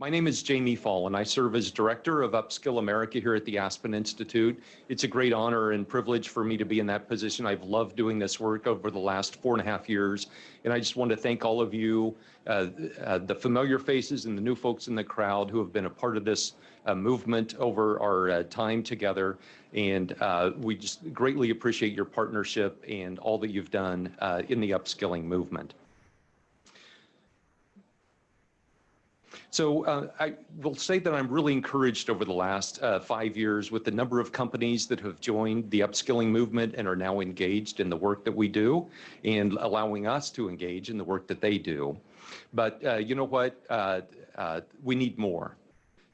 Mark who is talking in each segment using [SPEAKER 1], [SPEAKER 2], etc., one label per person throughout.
[SPEAKER 1] My name is Jamie Fall, and I serve as Director of Upskill America here at the Aspen Institute. It's a great honor and privilege for me to be in that position. I've loved doing this work over the last 4.5 years, and I just want to thank all of you, the familiar faces and the new folks in the crowd who have been a part of this movement over our time together. And we just greatly appreciate your partnership and all that you've done in the upskilling movement. So I will say that I'm really encouraged over the last 5 years with the number of companies that have joined the upskilling movement and are now engaged in the work that we do and allowing us to engage in the work that they do. But you know what? We need more.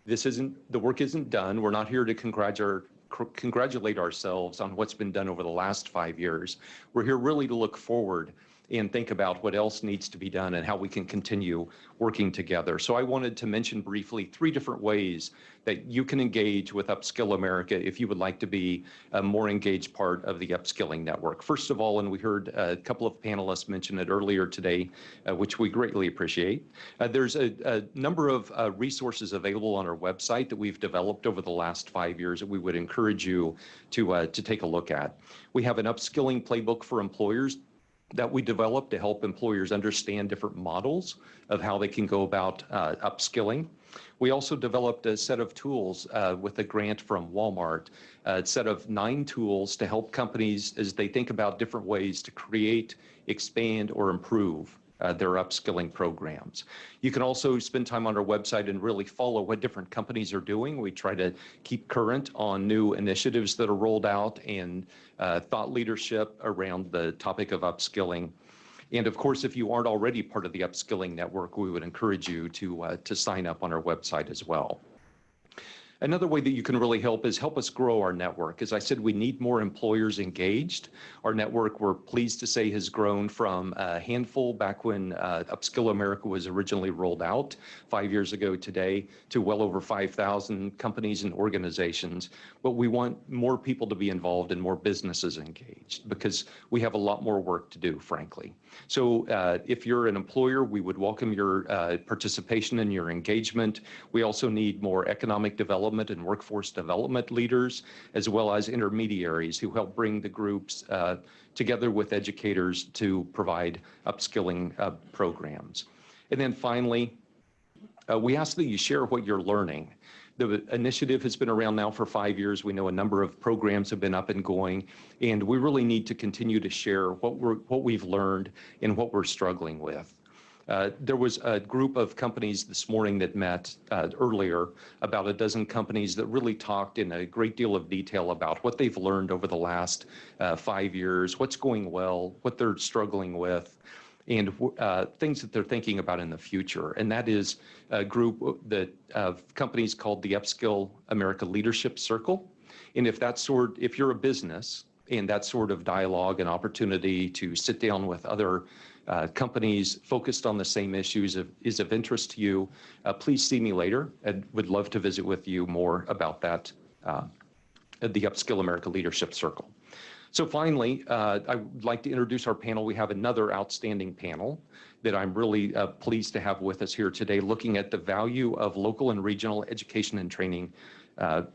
[SPEAKER 1] The work isn't done. We're not here to congratulate ourselves on what's been done over the last 5 years. We're here really to look forward and think about what else needs to be done and how we can continue working together. So I wanted to mention briefly 3 different ways that you can engage with Upskill America if you would like to be a more engaged part of the upskilling network. First of all, and we heard a couple of panelists mention it earlier today, which we greatly appreciate, there's a number of resources available on our website that we've developed over the last 5 years that we would encourage you to take a look at. We have an upskilling playbook for employers that we developed to help employers understand different models of how they can go about upskilling. We also developed a set of tools with a grant from Walmart, a set of 9 tools to help companies as they think about different ways to create, expand, or improve their upskilling programs. You can also spend time on our website and really follow what different companies are doing. We try to keep current on new initiatives that are rolled out and thought leadership around the topic of upskilling. And of course, if you aren't already part of the upskilling network, we would encourage you to sign up on our website as well. Another way that you can really help is help us grow our network. As I said, we need more employers engaged. Our network, we're pleased to say, has grown from a handful back when Upskill America was originally rolled out 5 years ago today to well over 5,000 companies and organizations. But we want more people to be involved and more businesses engaged because we have a lot more work to do, frankly. So if you're an employer, we would welcome your participation and your engagement. We also need more economic development and workforce development leaders, as well as intermediaries who help bring the groups together with educators to provide upskilling programs. And then finally, we ask that you share what you're learning. The initiative has been around now for 5 years. We know a number of programs have been up and going, and we really need to continue to share what we've learned and what we're struggling with. There was a group of companies this morning that met earlier, about a dozen companies that really talked in a great deal of detail about what they've learned over the last 5 years, what's going well, what they're struggling with, and things that they're thinking about in the future. And that is a group of companies called the Upskill America Leadership Circle. And if you're a business and that sort of dialogue and opportunity to sit down with other companies focused on the same issues is of interest to you, please see me later. I would love to visit with you more about that at the Upskill America Leadership Circle. So finally, I would like to introduce our panel. We have another outstanding panel that I'm really pleased to have with us here today, looking at the value of local and regional education and training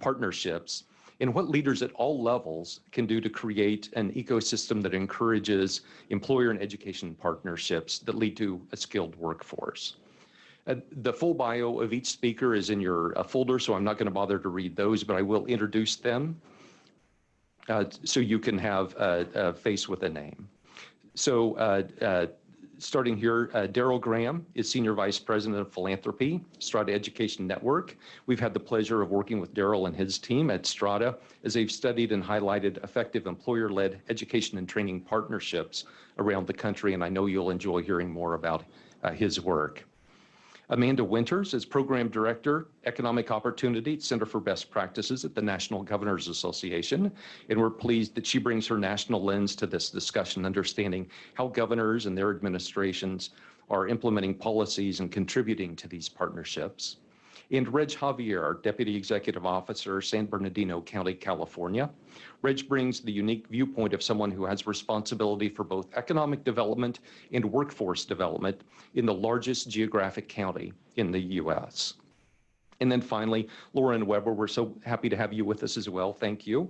[SPEAKER 1] partnerships and what leaders at all levels can do to create an ecosystem that encourages employer and education partnerships that lead to a skilled workforce. The full bio of each speaker is in your folder, so I'm not going to bother to read those, but I will introduce them so you can have a face with a name. So starting here, Daryl Graham is Senior Vice President of Philanthropy, Strada Education Network. We've had the pleasure of working with Daryl and his team at Strada as they've studied and highlighted effective employer-led education and training partnerships around the country, and I know you'll enjoy hearing more about his work. Amanda Winters is Program Director, Economic Opportunity, Center for Best Practices at the National Governors Association. And we're pleased that she brings her national lens to this discussion, understanding how governors and their administrations are implementing policies and contributing to these partnerships. And Reg Javier, Deputy Executive Officer, San Bernardino County, California. Reg brings the unique viewpoint of someone who has responsibility for both economic development and workforce development in the largest geographic county in the U.S. And then finally, Lauren Weber, we're so happy to have you with us as well. Thank you.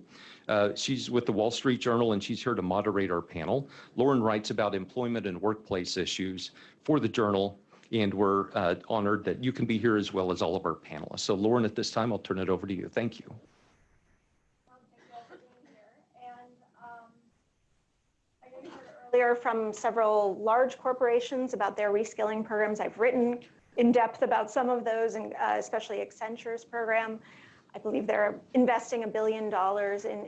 [SPEAKER 1] She's with the Wall Street Journal, and she's here to moderate our panel. Lauren writes about employment and workplace issues for the Journal, and we're honored that you can be here as well as all of our panelists. So Lauren, at this time, I'll turn it over to you. Thank you.
[SPEAKER 2] Thank you all for being here. And I know you heard earlier from several large corporations about their reskilling programs. I've written in depth about some of those, and especially Accenture's program. I believe they're investing $1 billion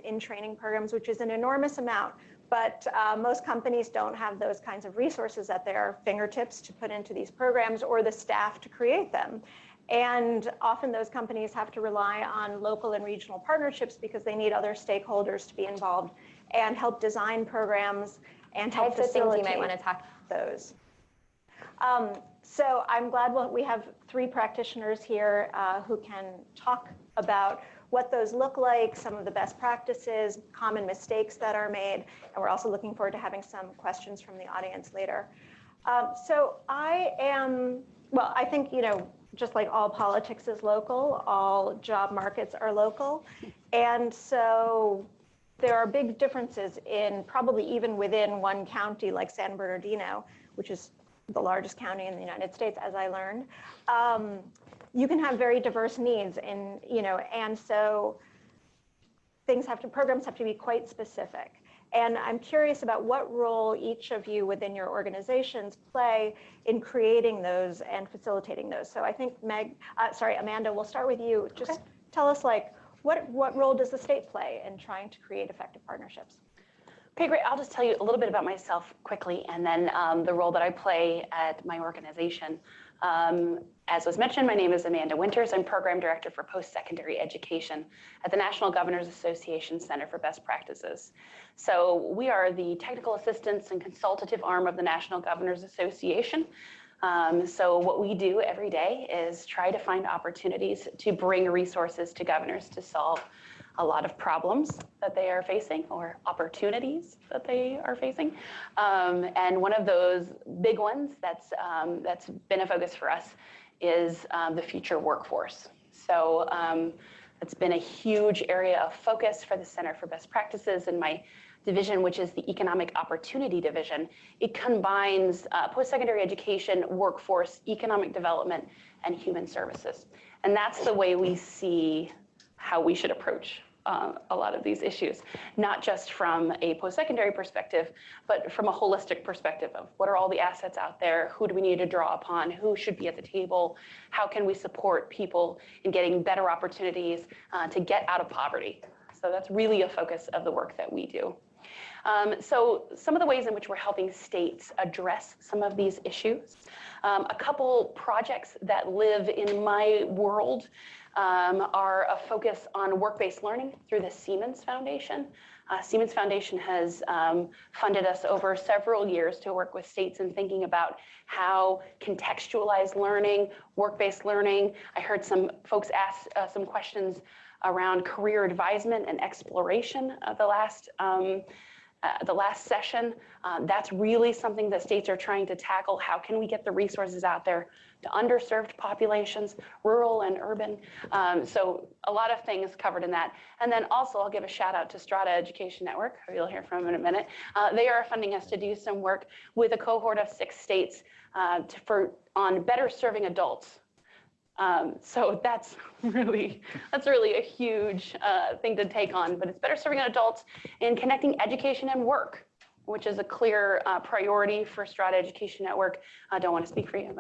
[SPEAKER 2] in training programs, which is an enormous amount. But most companies don't have those kinds of resources at their fingertips to put into these programs or the staff to create them. And often those companies have to rely on local and regional partnerships because they need other stakeholders to be involved and help design programs and help facilitate
[SPEAKER 3] you might want to talk
[SPEAKER 2] those. So I'm glad we have 3 practitioners here who can talk about what those look like, some of the best practices, common mistakes that are made, and we're also looking forward to having some questions from the audience later. So I think, just like all politics is local, all job markets are local, and so there are big differences in probably even within one county like San Bernardino, which is the largest county in the United States, as I learned. You can have very diverse needs, and so programs have to be quite specific. And I'm curious about what role each of you within your organizations play in creating those and facilitating those. So I think Amanda, we'll start with you. Just tell us, what role does the state play in trying to create effective partnerships?
[SPEAKER 3] Okay, great. I'll just tell you a little bit about myself quickly, and then the role that I play at my organization. As was mentioned, my name is Amanda Winters. I'm Program Director for Post-Secondary Education at the National Governors Association Center for Best Practices. So we are the technical assistance and consultative arm of the National Governors Association. So what we do every day is try to find opportunities to bring resources to governors to solve a lot of problems that they are facing or opportunities that they are facing. And one of those big ones that's been a focus for us is the future workforce. So it's been a huge area of focus for the Center for Best Practices in my division, which is the Economic Opportunity Division. It combines post-secondary education, workforce, economic development, and human services. And that's the way we see how we should approach a lot of these issues, not just from a post-secondary perspective, but from a holistic perspective of what are all the assets out there, who do we need to draw upon, who should be at the table, how can we support people in getting better opportunities to get out of poverty. So that's really a focus of the work that we do. So some of the ways in which we're helping states address some of these issues. A couple projects that live in my world are a focus on work-based learning through the Siemens Foundation. Siemens Foundation has funded us over several years to work with states in thinking about how contextualized learning, work-based learning. I heard some folks ask some questions around career advisement and exploration of the last session. That's really something that states are trying to tackle. How can we get the resources out there to underserved populations, rural and urban? So a lot of things covered in that. And then also I'll give a shout out to Strata Education Network, who you'll hear from in a minute. They are funding us to do some work with a cohort of 6 states on better serving adults. So that's really a huge thing to take on, but it's better serving adults in connecting education and work, which is a clear priority for Strata Education Network. I don't want to speak for you,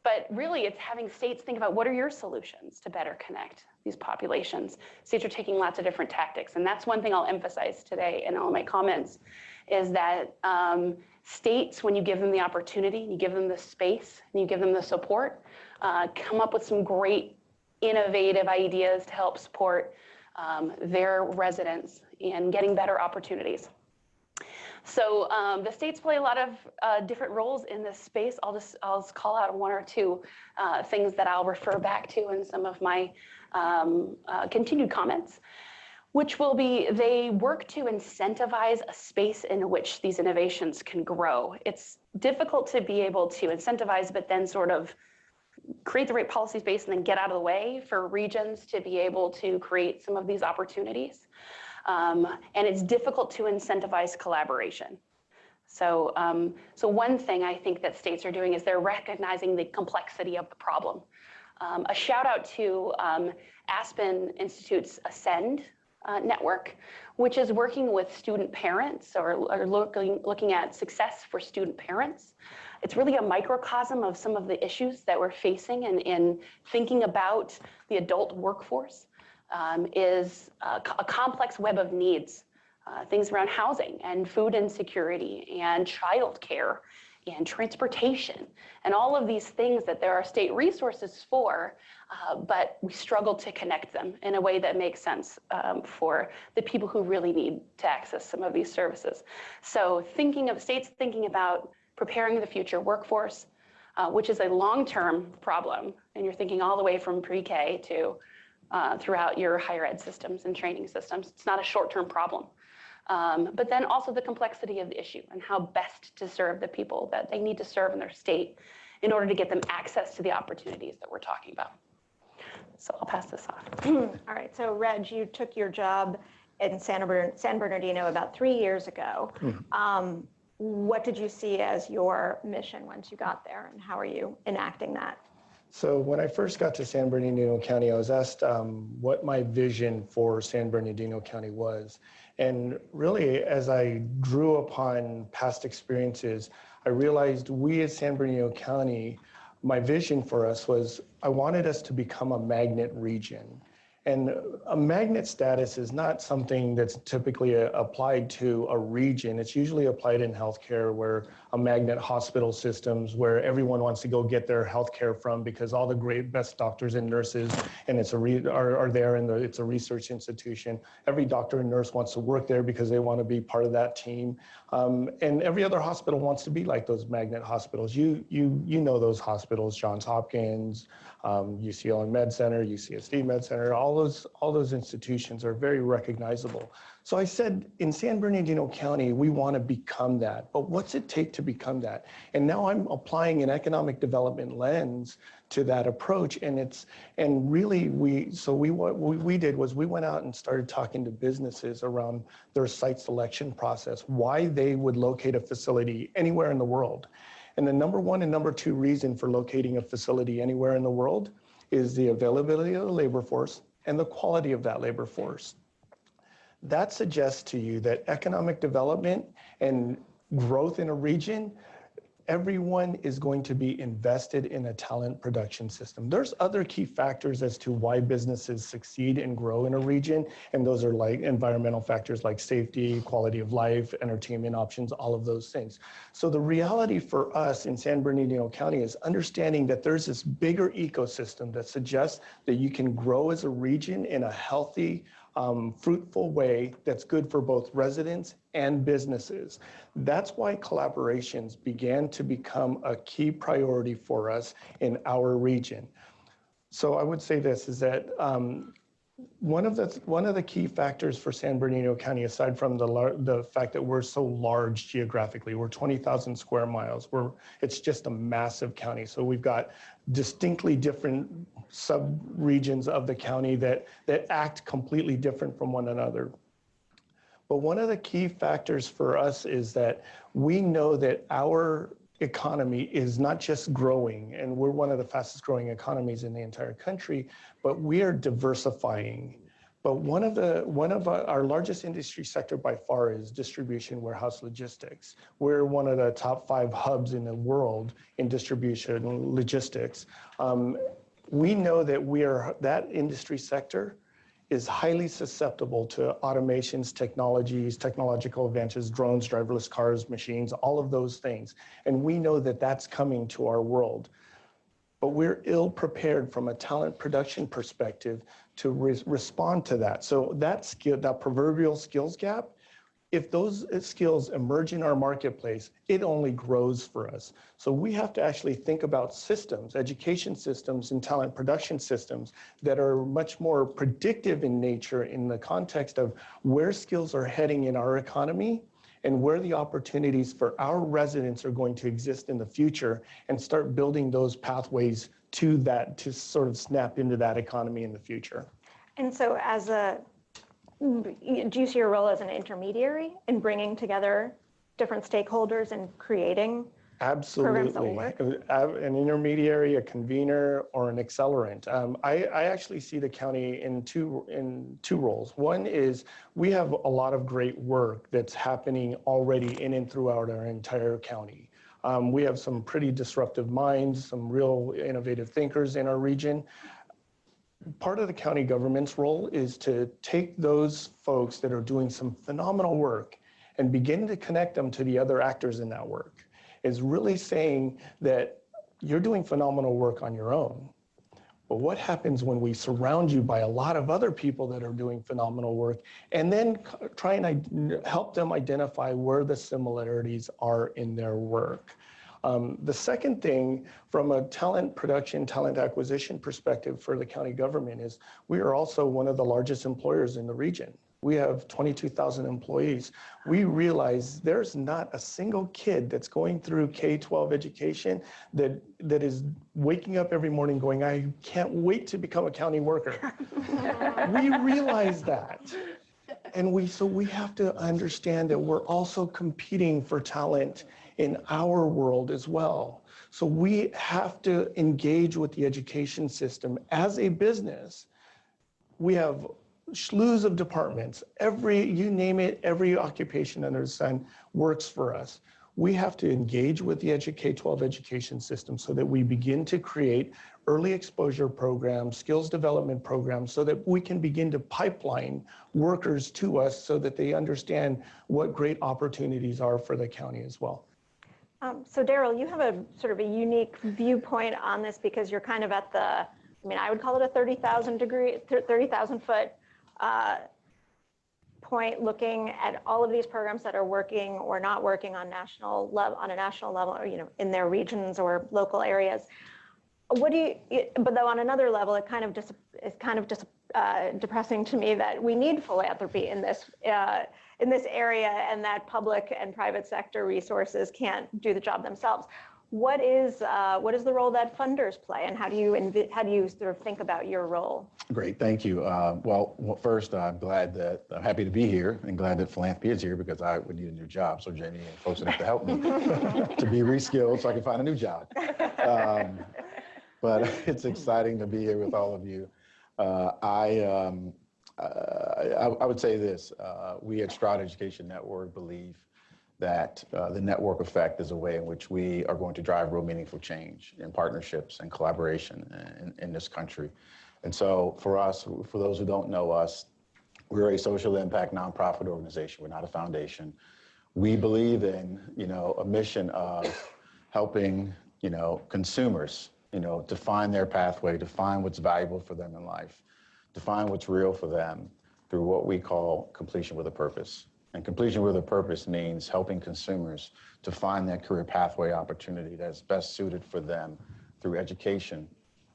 [SPEAKER 3] but really it's having states think about what are your solutions to better connect these populations. States are taking lots of different tactics, and that's one thing I'll emphasize today in all my comments, is that states, when you give them the opportunity, you give them the space, and you give them the support, come up with some great innovative ideas to help support their residents in getting better opportunities. So the states play a lot of different roles in this space. I'll just call out 1 or 2 things that I'll refer back to in some of my continued comments, which will be they work to incentivize a space in which these innovations can grow. It's difficult to be able to incentivize, but then sort of create the right policy space and then get out of the way for regions to be able to create some of these opportunities. And it's difficult to incentivize collaboration. So, so one thing I think that states are doing is they're recognizing the complexity of the problem. A shout out to Aspen Institute's Ascend network, which is working with student parents or looking at success for student parents. It's really a microcosm of some of the issues that we're facing in thinking about the adult workforce. Is a complex web of needs, things around housing and food insecurity and childcare and transportation and all of these things that there are state resources for, but we struggle to connect them in a way that makes sense for the people who really need to access some of these services. So states thinking about preparing the future workforce, which is a long-term problem, and you're thinking all the way from pre-K to throughout your higher ed systems and training systems. It's not a short-term problem. But then also the complexity of the issue and how best to serve the people that they need to serve in their state in order to get them access to the opportunities that we're talking about. So I'll pass this off.
[SPEAKER 2] All right, so Reg, you took your job in San Bernardino about 3 years ago. What did you see as your mission once you got there, and how are you enacting that?
[SPEAKER 4] So when I first got to San Bernardino County, I was asked what my vision for San Bernardino County was. And really, as I drew upon past experiences, I realized we at San Bernardino County, my vision for us was I wanted us to become a magnet region. And a magnet status is not something that's typically applied to a region. It's usually applied in healthcare, where a magnet hospital systems, where everyone wants to go get their healthcare from because all the great best doctors and nurses and are there, and it's a research institution. Every doctor and nurse wants to work there because they want to be part of that team. And every other hospital wants to be like those magnet hospitals. You know those hospitals: Johns Hopkins, UCLA Med Center, UCSD Med Center. All those institutions are very recognizable. So I said, in San Bernardino County, we want to become that. But what's it take to become that? And now I'm applying an economic development lens to that approach. And really, what we did was we went out and started talking to businesses around their site selection process, why they would locate a facility anywhere in the world. And the number one and number two reason for locating a facility anywhere in the world is the availability of the labor force and the quality of that labor force. That suggests to you that economic development and growth in a region, everyone is going to be invested in a talent production system. There's other key factors as to why businesses succeed and grow in a region, and those are like environmental factors like safety, quality of life, entertainment options, all of those things. So the reality for us in San Bernardino County is understanding that there's this bigger ecosystem that suggests that you can grow as a region in a healthy, fruitful way that's good for both residents and businesses. That's why collaborations began to become a key priority for us in our region. So I would say this is that one of the key factors for San Bernardino County, aside from the fact that we're so large geographically, we're 20,000 square miles. It's just a massive county. So we've got distinctly different sub-regions of the county that act completely different from one another. But one of the key factors for us is that we know that our economy is not just growing, and we're one of the fastest growing economies in the entire country, but we are diversifying. But one of our largest industry sector by far is distribution warehouse logistics. We're one of the top 5 hubs in the world in distribution logistics. We know that that industry sector is highly susceptible to automations, technologies, technological advances, drones, driverless cars, machines, all of those things. And we know that that's coming to our world. But we're ill prepared from a talent production perspective to respond to that. So that proverbial skills gap, if those skills emerge in our marketplace, it only grows for us. So we have to actually think about systems, education systems and talent production systems that are much more predictive in nature in the context of where skills are heading in our economy and where the opportunities for our residents are going to exist in the future, and start building those pathways to that, to sort of snap into that economy in the future.
[SPEAKER 2] And so do you see your role as an intermediary in bringing together different stakeholders and creating programs that will
[SPEAKER 4] Absolutely.
[SPEAKER 2] work?
[SPEAKER 4] An intermediary, a convener, or an accelerant. I actually see the county in two roles. One is we have a lot of great work that's happening already in and throughout our entire county. We have some pretty disruptive minds, some real innovative thinkers in our region. Part of the county government's role is to take those folks that are doing some phenomenal work and begin to connect them to the other actors in that work. Is really saying that you're doing phenomenal work on your own. But what happens when we surround you by a lot of other people that are doing phenomenal work, and then try and help them identify where the similarities are in their work? The second thing, from a talent production, talent acquisition perspective for the county government, is we are also one of the largest employers in the region. We have 22,000 employees. We realize there's not a single kid that's going through K-12 education that is waking up every morning going, I can't wait to become a county worker. We realize that. And so we have to understand that we're also competing for talent in our world as well. So we have to engage with the education system as a business. We have slews of departments, you name it, every occupation under the sun works for us. We have to engage with the K-12 education system so that we begin to create early exposure programs, skills development programs, so that we can begin to pipeline workers to us so that they understand what great opportunities are for the county as well.
[SPEAKER 2] So Daryl, you have a sort of a unique viewpoint on this because you're kind of at the, I would call it a 30,000 foot point, looking at all of these programs that are working or not working on a national level, or in their regions or local areas. But though on another level, it kind of just depressing to me that we need philanthropy in this area, and that public and private sector resources can't do the job themselves. What is the role that funders play, and how do you sort of think about your role?
[SPEAKER 5] Great, thank you. Well, first, I'm happy to be here, and glad that philanthropy is here, because I would need a new job. So Jamie and folks would have to help me to be reskilled so I can find a new job. But it's exciting to be here with all of you. I would say this: we at Stroud Education Network believe that the network effect is a way in which we are going to drive real meaningful change in partnerships and collaboration in this country. And so for us, for those who don't know us, we're a social impact nonprofit organization. We're not a foundation. We believe in, a mission of helping, consumers, define their pathway, define what's valuable for them in life, define what's real for them through what we call completion with a purpose. And completion with a purpose means helping consumers to find that career pathway opportunity that's best suited for them through education,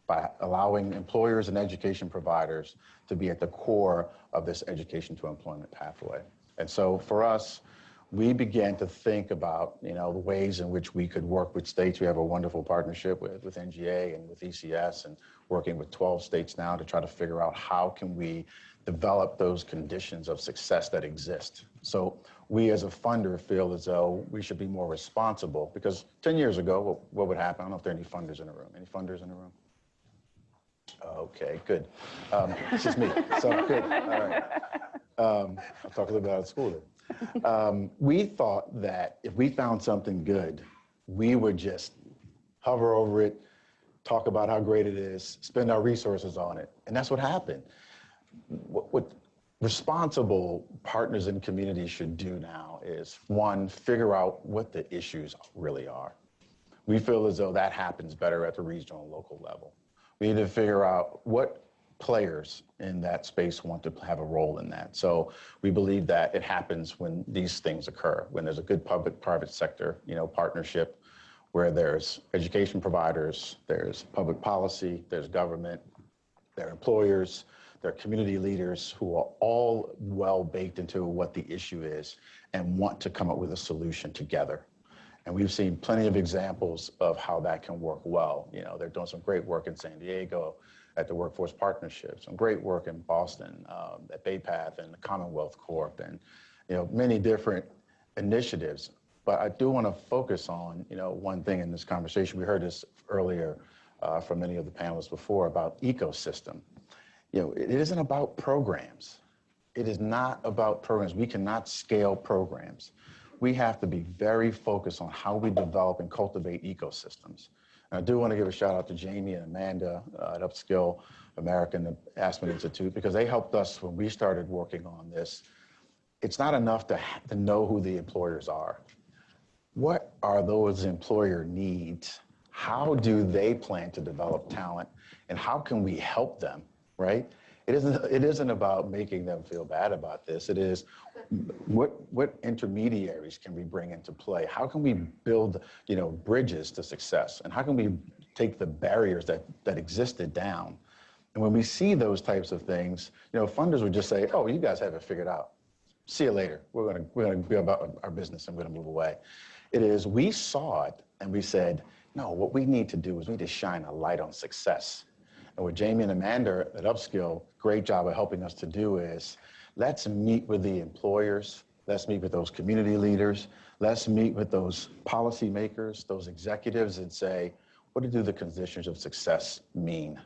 [SPEAKER 5] by allowing employers and education providers to be at the core of this education to employment pathway. And so for us, we began to think about, the ways in which we could work with states. We have a wonderful partnership with NGA and with ECS, and working with 12 states now to try to figure out how can we develop those conditions of success that exist. So we as a funder feel as though we should be more responsible, because 10 years ago, what would happen? I don't know if there are any funders in the room. Any funders in the room? Okay, good. It's just me, so good, all right. I'll talk a little bit about school then. We thought that if we found something good, we would just hover over it, talk about how great it is, spend our resources on it, and that's what happened. What responsible partners in communities should do now is, one, figure out what the issues really are. We feel as though that happens better at the regional and local level. We need to figure out what players in that space want to have a role in that. So we believe that it happens when these things occur, when there's a good public-private sector, partnership, where there's education providers, there's public policy, there's government, there are employers, They're community leaders who are all well baked into what the issue is and want to come up with a solution together. And we've seen plenty of examples of how that can work well. You know, they're doing some great work in San Diego at the Workforce Partnership, some great work in Boston at BayPath and the Commonwealth Corp, and many different initiatives. But I do want to focus on one thing in this conversation. We heard this earlier from many of the panelists before about ecosystem. It isn't about programs. It is not about programs. We cannot scale programs. We have to be very focused on how we develop and cultivate ecosystems. And I do want to give a shout out to Jamie and Amanda at Upskill American Aspen Institute, because they helped us when we started working on this. It's not enough to know who the employers are. What are those employer needs? How do they plan to develop talent? And how can we help them, right? It isn't about making them feel bad about this. It is what intermediaries can we bring into play? How can we build, bridges to success? And how can we take the barriers that existed down? And when we see those types of things, funders would just say, "Oh, you guys have it figured out. See you later. We're gonna go about our business and we're gonna move away." It is, we saw it and we said, no, what we need to do is we need to shine a light on success. And what Jamie and Amanda at Upskill, great job of helping us to do is, let's meet with the employers, let's meet with those community leaders, let's meet with those policymakers, those executives, and say, what do the conditions of success mean?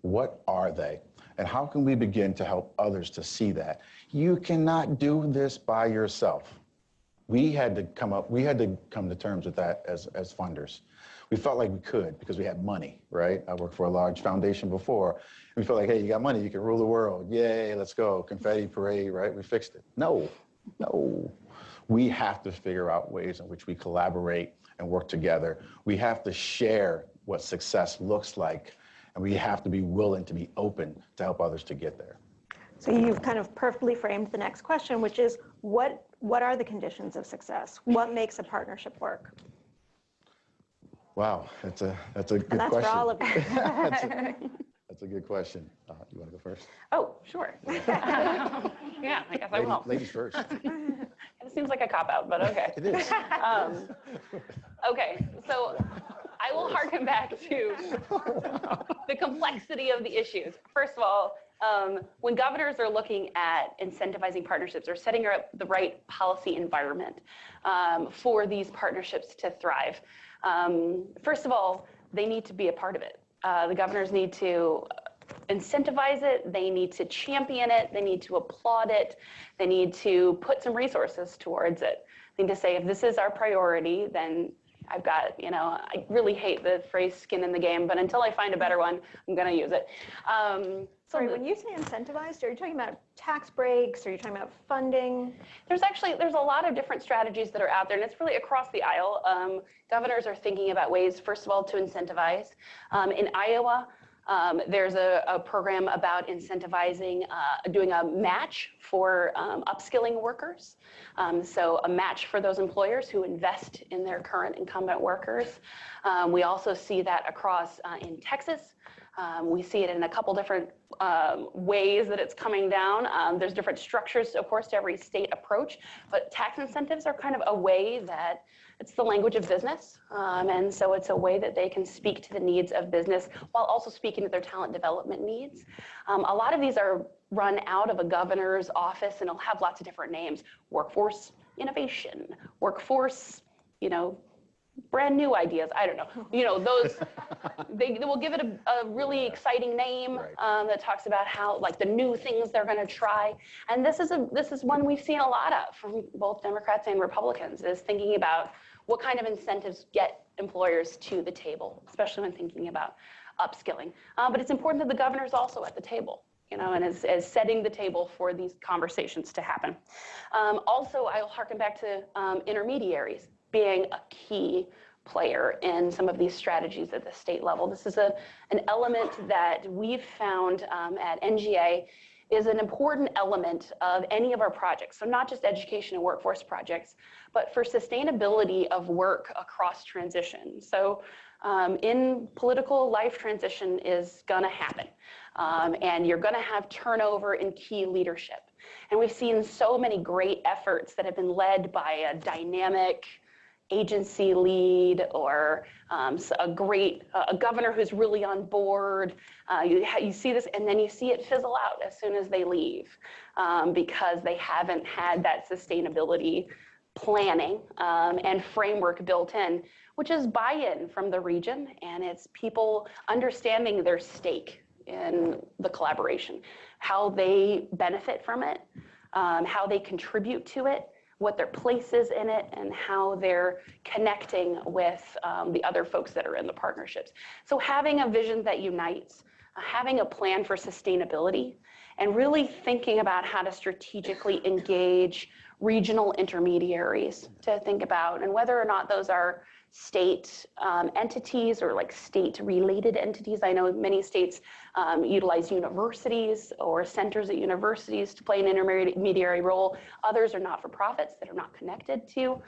[SPEAKER 5] What are they? And how can we begin to help others to see that? You cannot do this by yourself. We had to come to terms with that as funders. We felt like we could because we had money, right? I worked for a large foundation before. We felt like, hey, you got money, you can rule the world. Yay, let's go. Confetti parade, right? We fixed it. No. We have to figure out ways in which we collaborate and work together. We have to share what success looks like, and we have to be willing to be open to help others to get there.
[SPEAKER 2] So you've kind of perfectly framed the next question, which is what are the conditions of success? What makes a partnership work?
[SPEAKER 5] Wow, that's a good question.
[SPEAKER 2] And that's for all of you.
[SPEAKER 5] That's a good question. You want to go first?
[SPEAKER 3] Oh, sure. Yeah, I guess I will.
[SPEAKER 5] Ladies first.
[SPEAKER 3] It seems like a cop-out, but okay.
[SPEAKER 5] It is.
[SPEAKER 3] Okay, so I will harken back to the complexity of the issues. First of all, when governors are looking at incentivizing partnerships or setting up the right policy environment for these partnerships to thrive, first of all, they need to be a part of it. The governors need to incentivize it, they need to champion it, they need to applaud it, they need to put some resources towards it. They need to say, if this is our priority, then I've got, I really hate the phrase skin in the game, but until I find a better one, I'm going to use it.
[SPEAKER 2] Sorry, when you say incentivized, are you talking about tax breaks? Are you talking about funding?
[SPEAKER 3] There's a lot of different strategies that are out there, and it's really across the aisle. Governors are thinking about ways, first of all, to incentivize. In Iowa, there's a program about incentivizing, doing a match for upskilling workers. So a match for those employers who invest in their current incumbent workers. We also see that across in Texas. We see it in a couple different ways that it's coming down. There's different structures, of course, to every state approach, but tax incentives are kind of a way that it's the language of business. And so it's a way that they can speak to the needs of business while also speaking to their talent development needs. A lot of these are run out of a governor's office, and it'll have lots of different names: workforce innovation, workforce, brand new ideas. I don't know. Those, they will give it a really exciting name that talks about how, like, the new things they're going to try. And this is one we've seen a lot of from both Democrats and Republicans, is thinking about what kind of incentives get employers to the table, especially when thinking about upskilling. But it's important that the governor's also at the table, and as setting the table for these conversations to happen. Also, I'll harken back to intermediaries being a key player in some of these strategies at the state level. This is an element that we've found at NGA is an important element of any of our projects. So not just education and workforce projects, but for sustainability of work across transition. So in political life, transition is gonna happen. And you're gonna have turnover in key leadership. And we've seen so many great efforts that have been led by a dynamic agency lead or a governor who's really on board. You see this, and then you see it fizzle out as soon as they leave because they haven't had that sustainability planning and framework built in, which is buy-in from the region, and it's people understanding their stake in the collaboration, how they benefit from it, how they contribute to it, what their place is in it, and how they're connecting with the other folks that are in the partnerships. So having a vision that unites, having a plan for sustainability, and really thinking about how to strategically engage regional intermediaries to think about, and whether or not those are state entities or like state-related entities. I know many states utilize universities or centers at universities to play an intermediary role. Others are not-for-profits that are not connected to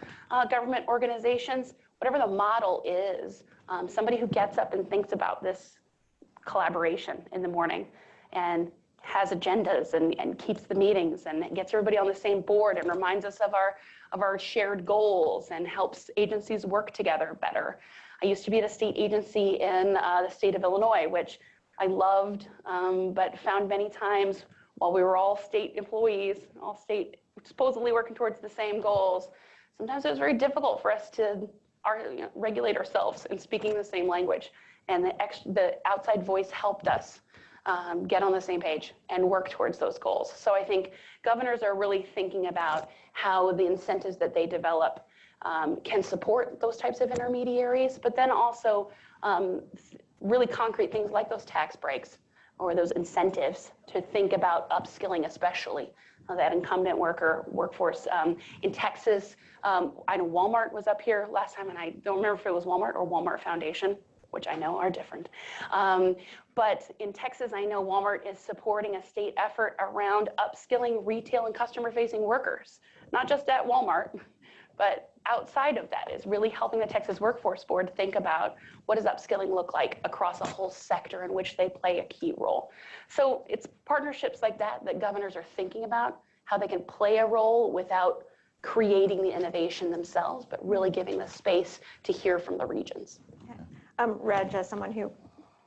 [SPEAKER 3] government organizations. Whatever the model is, somebody who gets up and thinks about this collaboration in the morning and has agendas and keeps the meetings and gets everybody on the same board and reminds us of our shared goals and helps agencies work together better. I used to be at a state agency in the state of Illinois, which I loved, but found many times while we were all state employees, all state supposedly working towards the same goals, sometimes it was very difficult for us to regulate ourselves in speaking the same language. And the outside voice helped us get on the same page and work towards those goals. So I think governors are really thinking about how the incentives that they develop can support those types of intermediaries, but then also really concrete things like those tax breaks or those incentives to think about upskilling, especially that incumbent workforce. In Texas, I know Walmart was up here last time, and I don't remember if it was Walmart or Walmart Foundation, which I know are different. But in Texas, I know Walmart is supporting a state effort around upskilling retail and customer-facing workers, not just at Walmart, but outside of that is really helping the Texas Workforce Board think about what does upskilling look like across a whole sector in which they play a key role. So it's partnerships like that that governors are thinking about, how they can play a role without creating the innovation themselves, but really giving the space to hear from the regions.
[SPEAKER 2] Reg, as someone who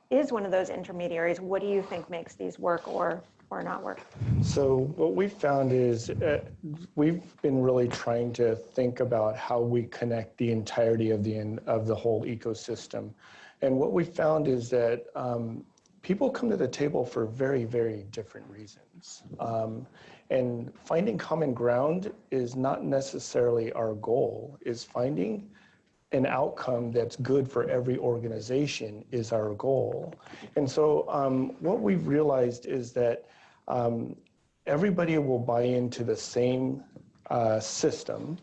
[SPEAKER 2] is one of those intermediaries, what do you think makes these work or not work?
[SPEAKER 4] So what we've found is we've been really trying to think about how we connect the entirety of the whole ecosystem. And what we found is that people come to the table for very, very different reasons. And finding common ground is not necessarily our goal, is finding an outcome that's good for every organization is our goal. And so what we've realized is that everybody will buy into the same system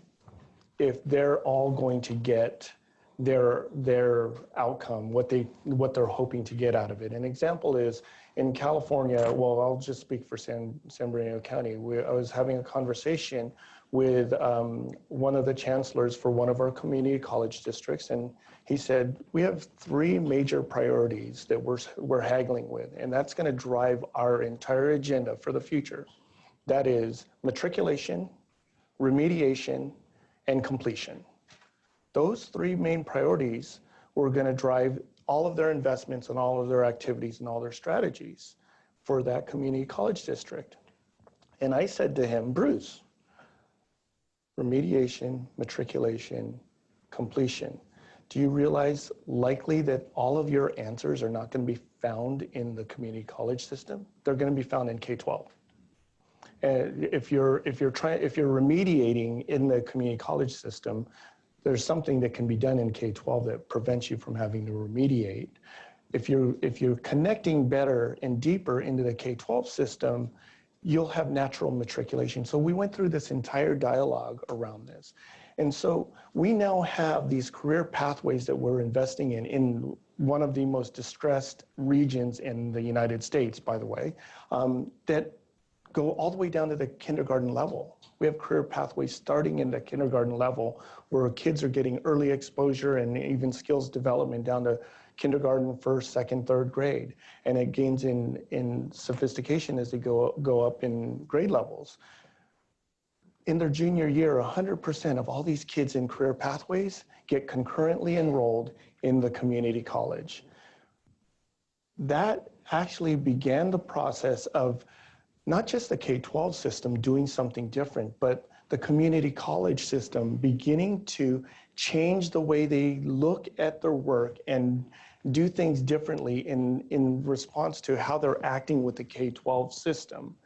[SPEAKER 4] if they're all going to get their outcome, what they're hoping to get out of it. An example is in California, well, I'll just speak for San Bernardino County. I was having a conversation with one of the chancellors for one of our community college districts, and he said, we have 3 major priorities that we're haggling with, and that's going to drive our entire agenda for the future. That is matriculation, remediation, and completion. Those 3 main priorities were going to drive all of their investments and all of their activities and all their strategies for that community college district. And I said to him, Bruce, remediation, matriculation, completion. Do you realize likely that all of your answers are not going to be found in the community college system? They're going to be found in K-12. And if you're remediating in the community college system, there's something that can be done in K-12 that prevents you from having to remediate. If you're connecting better and deeper into the K-12 system, you'll have natural matriculation. So we went through this entire dialogue around this. And so we now have these career pathways that we're investing in one of the most distressed regions in the United States, by the way, that go all the way down to the kindergarten level. We have career pathways starting in the kindergarten level where kids are getting early exposure and even skills development down to kindergarten, first, second, third grade. And it gains in sophistication as they go up in grade levels. In their junior year, 100% of all these kids in career pathways get concurrently enrolled in the community college. That actually began the process of not just the K-12 system doing something different, but the community college system beginning to change the way they look at their work and do things differently in response to how they're acting with the K-12 system.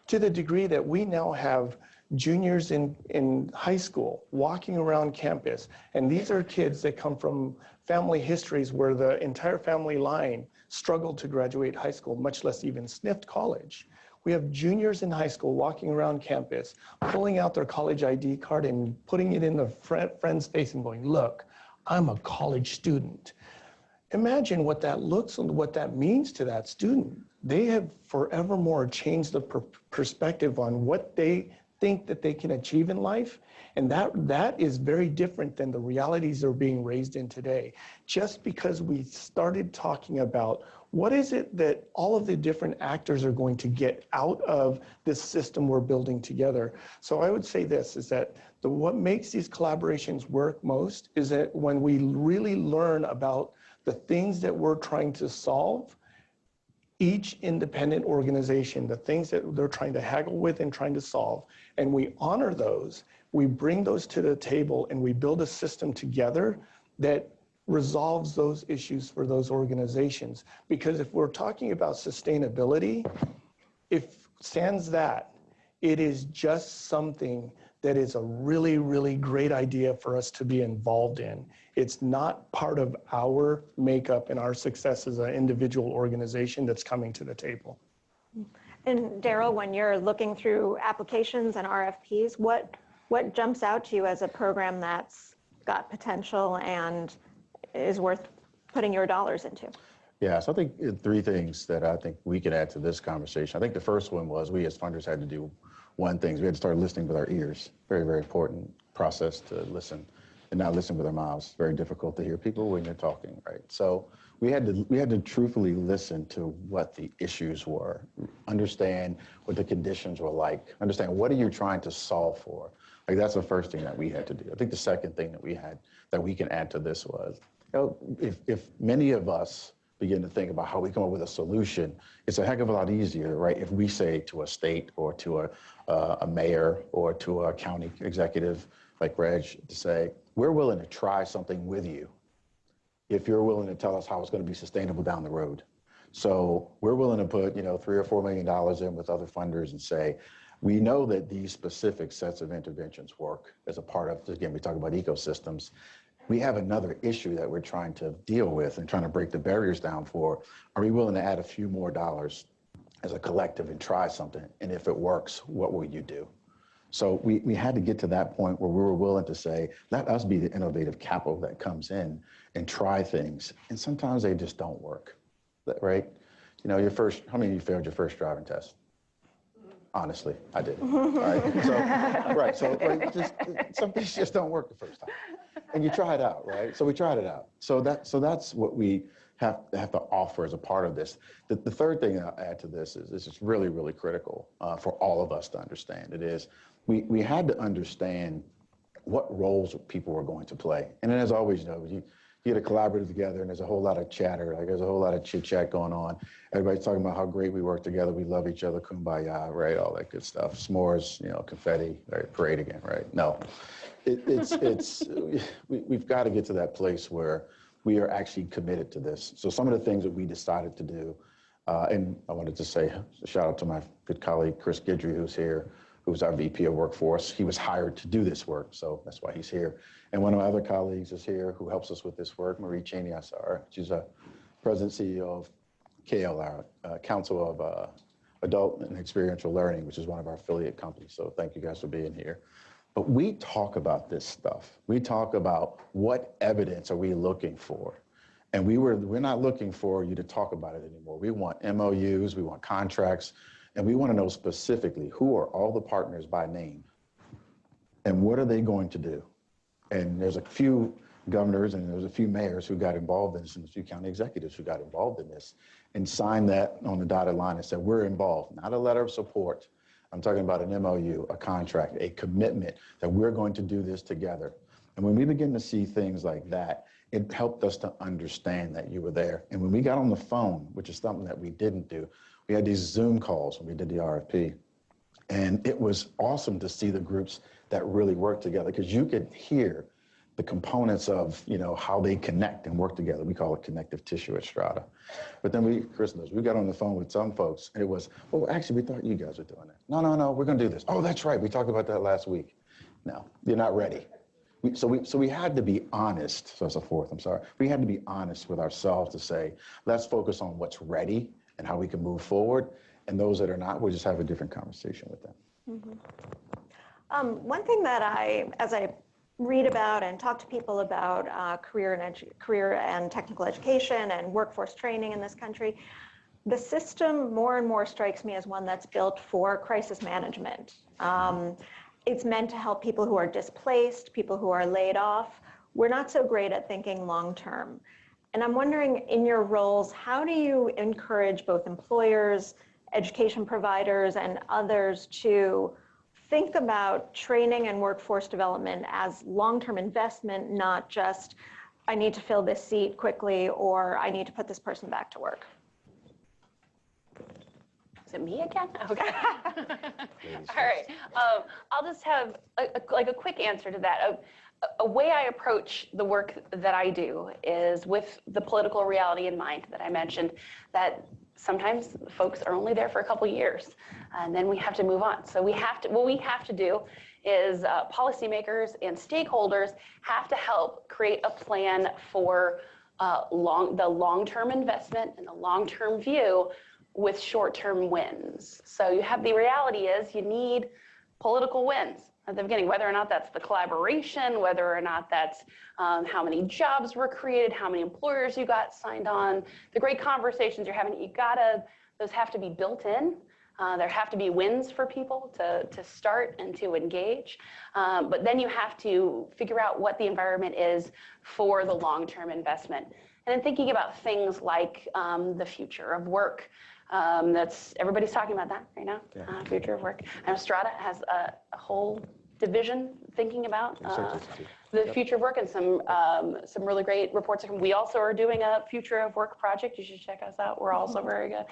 [SPEAKER 4] To the degree that we now have juniors in high school walking around campus, and these are kids that come from family histories where the entire family line struggled to graduate high school, much less even sniffed college. We have juniors in high school walking around campus, pulling out their college ID card and putting it in their friend's face and going, look, I'm a college student. Imagine what that looks and what that means to that student. They have forevermore changed the perspective on what they think that they can achieve in life. And that is very different than the realities they're being raised in today. Just because we started talking about what is it that all of the different actors are going to get out of this system we're building together. So I would say this, is that what makes these collaborations work most is that when we really learn about the things that we're trying to solve, each independent organization, the things that they're trying to haggle with and trying to solve, and we honor those, we bring those to the table and we build a system together that resolves those issues for those organizations. Because if we're talking about sustainability, if sans that, it is just something that is a really, really great idea for us to be involved in. It's not part of our makeup and our success as an individual organization that's coming to the table.
[SPEAKER 2] And Daryl, when you're looking through applications and RFPs, what jumps out to you as a program that's got potential and is worth putting your dollars into?
[SPEAKER 5] Yeah, so I think three things that I think we could add to this conversation. I think the first one was we as funders had to do one thing. We had to start listening with our ears. Very, very important process to listen and not listen with our mouths. Very difficult to hear people when you're talking, right? So we had to truthfully listen to what the issues were, understand what the conditions were like, understand what are you trying to solve for. Like that's the first thing that we had to do. I think the second thing that we can add to this was, if many of us begin to think about how we come up with a solution, it's a heck of a lot easier, right? If we say to a state or to a mayor or to a county executive like Reg to say, we're willing to try something with you if you're willing to tell us how it's going to be sustainable down the road. So we're willing to put, $3 or $4 million in with other funders and say, we know that these specific sets of interventions work as a part of, again, we talk about ecosystems. We have another issue that we're trying to deal with and trying to break the barriers down for. Are we willing to add a few more dollars as a collective and try something? And if it works, what will you do? So we had to get to that point where we were willing to say, let us be the innovative capital that comes in and try things. And sometimes they just don't work, right? How many of you failed your first driving test? Honestly, I didn't. Some things just don't work the first time. And you try it out, right? So we tried it out. So that's what we have to offer as a part of this. The third thing I'll add to this is this is really, really critical for all of us to understand. It is we had to understand what roles people were going to play. And then as always, you get a collaborative together and there's a whole lot of chatter, like there's a whole lot of chit chat going on. Everybody's talking about how great we work together. We love each other, kumbaya, right? All that good stuff. S'mores, confetti, right? Parade again, right? No, we've got to get to that place where we are actually committed to this. So some of the things that we decided to do, and I wanted to say a shout out to my good colleague, Chris Guidry, who's here, who's our VP of Workforce. He was hired to do this work, so that's why he's here. And one of my other colleagues is here who helps us with this work, Marie Cheney Assar. She's a president CEO of KLR, Council of Adult and Experiential Learning, which is one of our affiliate companies. So thank you guys for being here. But we talk about this stuff. We talk about what evidence are we looking for. And we're not looking for you to talk about it anymore. We want MOUs, we want contracts, And we want to know specifically who are all the partners by name and what are they going to do? And there's a few governors and there's a few mayors who got involved in this and a few county executives who got involved in this and signed that on the dotted line and said, we're involved, not a letter of support. I'm talking about an MOU, a contract, a commitment that we're going to do this together. And when we begin to see things like that, it helped us to understand that you were there. And when we got on the phone, which is something that we didn't do, we had these Zoom calls when we did the RFP. And it was awesome to see the groups that really work together because you could hear the components of, you know, how they connect and work together. We call it connective tissue at Strata. But then Chris knows, we got on the phone with some folks and it was, oh, actually, we thought you guys were doing that. No, we're gonna do this. Oh, that's right, we talked about that last week. No, you're not ready. So we had to be honest, so that's a fourth, I'm sorry. We had to be honest with ourselves to say, let's focus on what's ready and how we can move forward. And those that are not, we'll just have a different conversation with them.
[SPEAKER 2] Mm-hmm. One thing that as I read about and talk to people about career and technical education and workforce training in this country, the system more and more strikes me as one that's built for crisis management. It's meant to help people who are displaced, people who are laid off. We're not so great at thinking long-term. And I'm wondering, in your roles, how do you encourage both employers, education providers, and others to think about training and workforce development as long-term investment, not just, I need to fill this seat quickly, or I need to put this person back to work?
[SPEAKER 3] Is it me again? Okay. All right. I'll just have a quick answer to that. A way I approach the work that I do is with the political reality in mind that I mentioned, that sometimes folks are only there for a couple years and then we have to move on. So what we have to do is policymakers and stakeholders have to help create a plan for the long-term investment and the long-term view with short-term wins. So you have the reality is you need political wins at the beginning, whether or not that's the collaboration, whether or not that's how many jobs were created, how many employers you got signed on, the great conversations you're having, those have to be built in. There have to be wins for people to start and to engage. But then you have to figure out what the environment is for the long-term investment. And then thinking about things like the future of work. Everybody's talking about that right now, yeah. Future of work. I know Strata has a whole division thinking about the future of work and some really great reports. We also are doing a future of work project. You should check us out. We're also very good.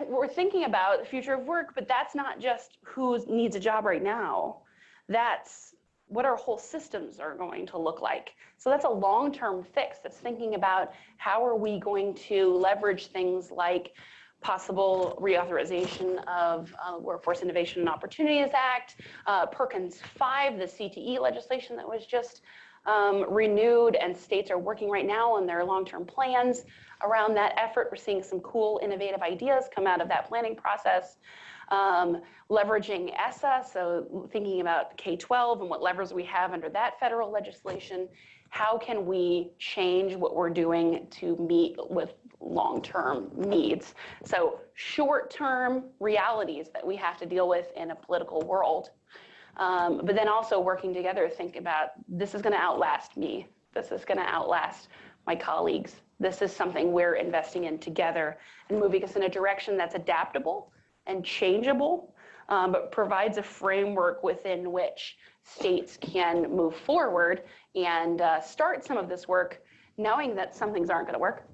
[SPEAKER 3] We're thinking about the future of work, but that's not just who needs a job right now. That's what our whole systems are going to look like. So that's a long-term fix. That's thinking about how are we going to leverage things like possible reauthorization of Workforce Innovation and Opportunities Act, Perkins 5, the CTE legislation that was just renewed, and states are working right now on their long-term plans around that effort. We're seeing some cool, innovative ideas come out of that planning process. Leveraging ESSA, so thinking about K-12 and what levers we have under that federal legislation. How can we change what we're doing to meet with long-term needs? So short-term realities that we have to deal with in a political world, but then also working together to think about, this is going to outlast me. This is going to outlast my colleagues. This is something we're investing in together and moving us in a direction that's adaptable and changeable, but provides a framework within which states can move forward and start some of this work, knowing that some things aren't going to work.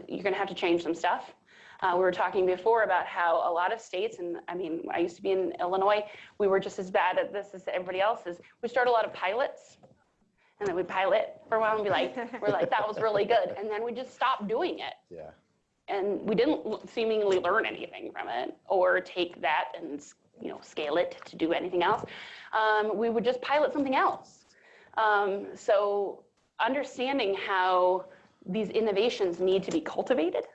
[SPEAKER 3] You're going to have to change some stuff. We were talking before about how a lot of states, and I mean, I used to be in Illinois, we were just as bad at this as everybody else is. We start a lot of pilots, and then we pilot for a while and be like, we're like, that was really good. And then we just stopped doing it. Yeah. And we didn't seemingly learn anything from it or take that and, you know, scale it to do anything else. We would just pilot something else. So understanding how these innovations need to be cultivated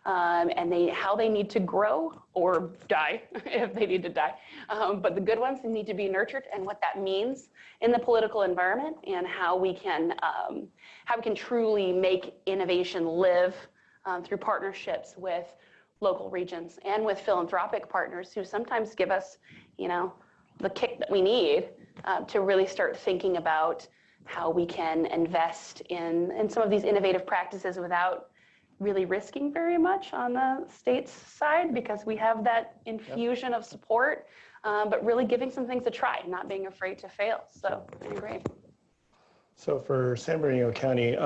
[SPEAKER 3] and how they need to grow or die if they need to die. But the good ones need to be nurtured, and what that means in the political environment, and how we can truly make innovation live through partnerships with local regions and with philanthropic partners who sometimes give us, the kick that we need to really start thinking about how we can invest in some of these innovative practices without really risking very much on the state's side, because we have that infusion of support, but really giving some things a try, not being afraid to fail. So, great.
[SPEAKER 4] So for San Bernardino County,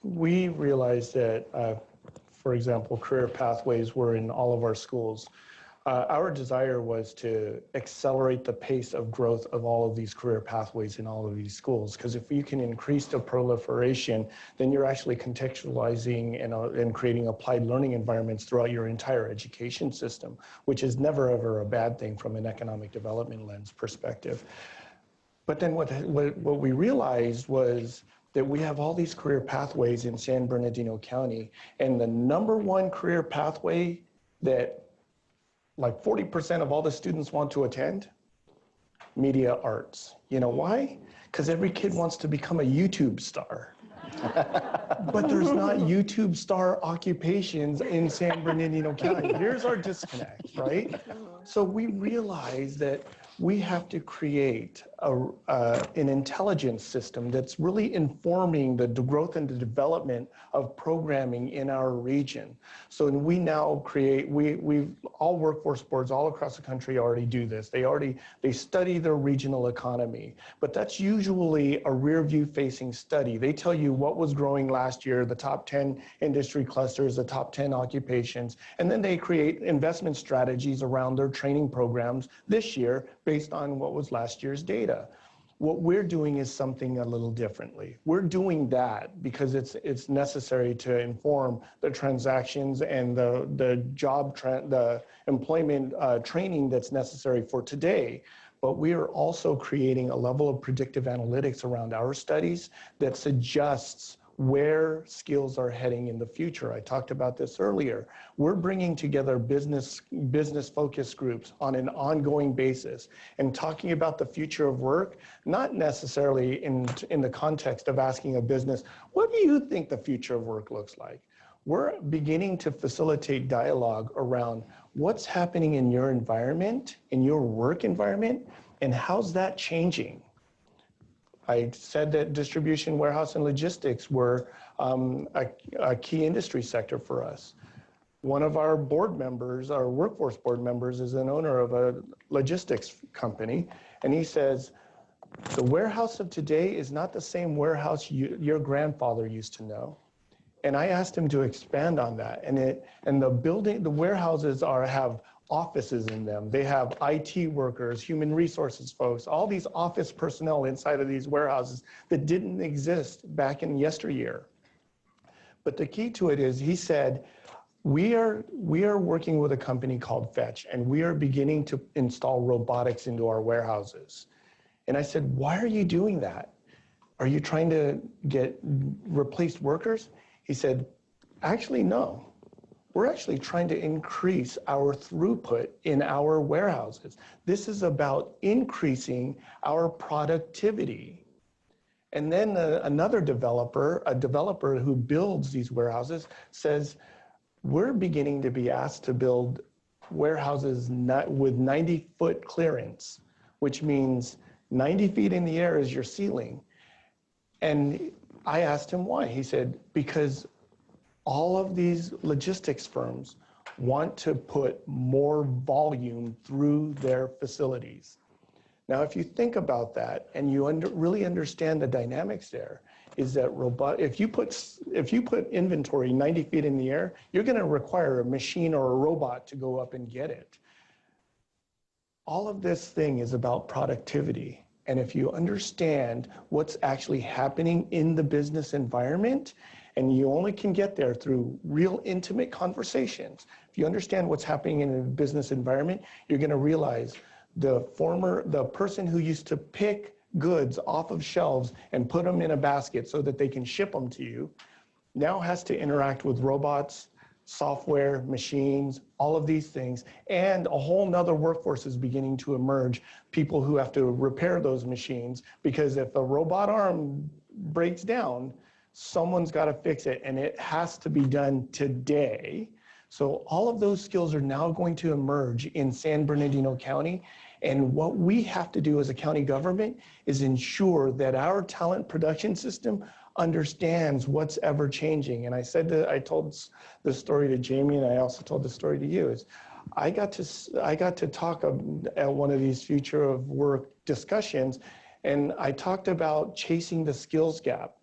[SPEAKER 4] we realized that, for example, career pathways were in all of our schools. Our desire was to accelerate the pace of growth of all of these career pathways in all of these schools, because if you can increase the proliferation, then you're actually contextualizing and creating applied learning environments throughout your entire education system, which is never ever a bad thing from an economic development lens perspective. But then what we realized was that we have all these career pathways in San Bernardino County, and the number one career pathway that like 40% of all the students want to attend, media arts. You know why? Because every kid wants to become a YouTube star. But there's not YouTube star occupations in San Bernardino County. Here's our disconnect, right? So we realize that we have to create an intelligence system that's really informing the growth and the development of programming in our region. So we now create, we've all workforce boards all across the country already do this. They study their regional economy, but that's usually a rear view facing study. They tell you what was growing last year, the top 10 industry clusters, the top 10 occupations, and then they create investment strategies around their training programs this year based on what was last year's data. What we're doing is something a little differently. We're doing that because it's necessary to inform the transactions and the employment training that's necessary for today. But we are also creating a level of predictive analytics around our studies that suggests where skills are heading in the future. I talked about this earlier. We're bringing together business focus groups on an ongoing basis and talking about the future of work, not necessarily in the context of asking a business, what do you think the future of work looks like? We're beginning to facilitate dialogue around what's happening in your environment, in your work environment, and how's that changing? I said that distribution, warehouse, and logistics were a key industry sector for us. One of our board members, our workforce board members, is an owner of a logistics company, and he says, the warehouse of today is not the same warehouse your grandfather used to know. And I asked him to expand on that. And the warehouses have offices in them. They have IT workers, human resources folks, all these office personnel inside of these warehouses that didn't exist back in yesteryear. But the key to it is, he said, we are working with a company called Fetch, and we are beginning to install robotics into our warehouses. And I said, why are you doing that? Are you trying to get replaced workers? He said, actually, no. We're actually trying to increase our throughput in our warehouses. This is about increasing our productivity. And then another developer, a developer who builds these warehouses, says, we're beginning to be asked to build warehouses with 90-foot clearance, which means 90 feet in the air is your ceiling. And I asked him why. He said, because all of these logistics firms want to put more volume through their facilities. Now, if you think about that and you really understand the dynamics there, is that if you put inventory 90 feet in the air, you're going to require a machine or a robot to go up and get it. All of this thing is about productivity. And if you understand what's actually happening in the business environment, and you only can get there through real intimate conversations. If you understand what's happening in a business environment, you're going to realize the person who used to pick goods off of shelves and put them in a basket so that they can ship them to you now has to interact with robots, software, machines, all of these things. And a whole nother workforce is beginning to emerge, people who have to repair those machines, because if a robot arm breaks down, someone's got to fix it, and it has to be done today. So all of those skills are now going to emerge in San Bernardino County. And what we have to do as a county government is ensure that our talent production system understands what's ever changing. And I told the story to Jamie, and I also told the story to you, is I got to talk at one of these future of work discussions, and I talked about chasing the skills gap.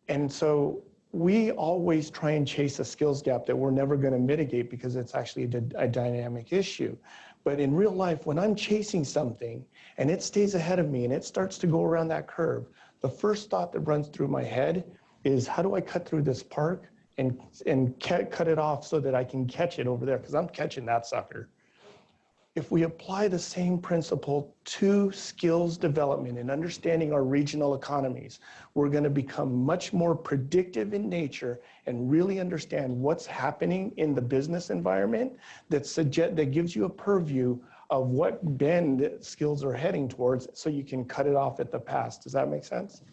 [SPEAKER 4] And so we always try and chase a skills gap that we're never going to mitigate because it's actually a dynamic issue. But in real life, when I'm chasing something and it stays ahead of me and it starts to go around that curve, the first thought that runs through my head is, how do I cut through this park and cut it off so that I can catch it over there? Because I'm catching that sucker. If we apply the same principle to skills development and understanding our regional economies, we're going to become much more predictive in nature and really understand what's happening in the business environment that gives you a purview of what bend skills are heading towards, so you can cut it off at the pass. Does that make sense?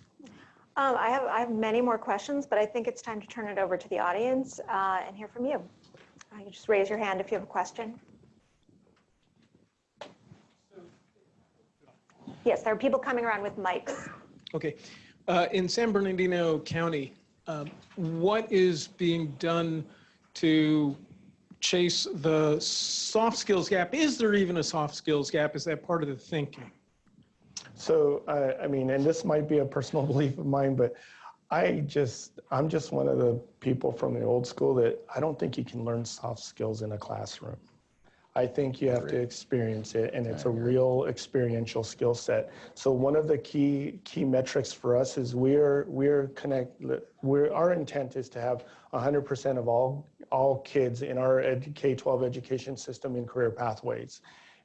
[SPEAKER 2] I have many more questions, but I think it's time to turn it over to the audience and hear from you. You just raise your hand if you have a question. Yes, there are people coming around with mics.
[SPEAKER 6] Okay. In San Bernardino County, what is being done to chase the soft skills gap? Is there even a soft skills gap? Is that part of the thinking?
[SPEAKER 4] So, I mean, and this might be a personal belief of mine, but I'm just one of the people from the old school that I don't think you can learn soft skills in a classroom. I think you have to experience it, and it's a real experiential skill set. So one of the key metrics for us is our intent is to have 100% of all kids in our K-12 education system in career pathways,